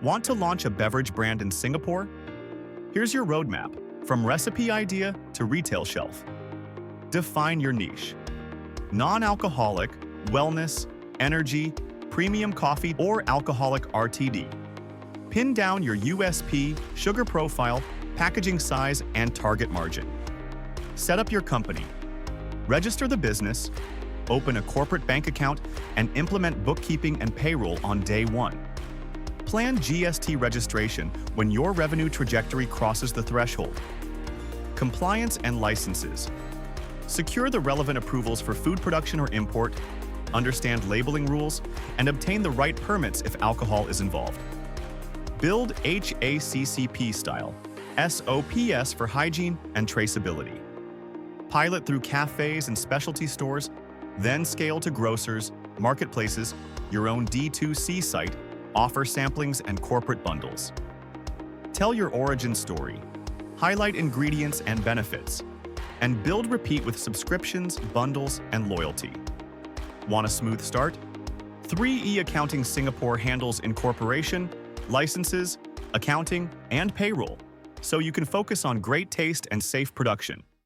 Want to launch a beverage brand in Singapore? Here's your roadmap, from recipe idea to retail shelf. Define your niche. Non-alcoholic, wellness, energy, premium coffee, or alcoholic RTD. Pin down your USP, sugar profile, packaging size, and target margin. Set up your company. Register the business, open a corporate bank account, and implement bookkeeping and payroll on day one. Plan GST registration when your revenue trajectory crosses the threshold. Compliance and licenses. Secure the relevant approvals for food production or import, understand labeling rules, and obtain the right permits if alcohol is involved. Build HACCP style, SOPs for hygiene and traceability. Pilot through cafes and specialty stores, then scale to grocers, marketplaces, your own D2C site, offer samplings and corporate bundles. Tell your origin story, highlight ingredients and benefits, and build repeat with subscriptions, bundles, and loyalty. Want a smooth start? 3E Accounting Singapore handles incorporation, licenses, accounting, and payroll, so you can focus on great taste and safe production.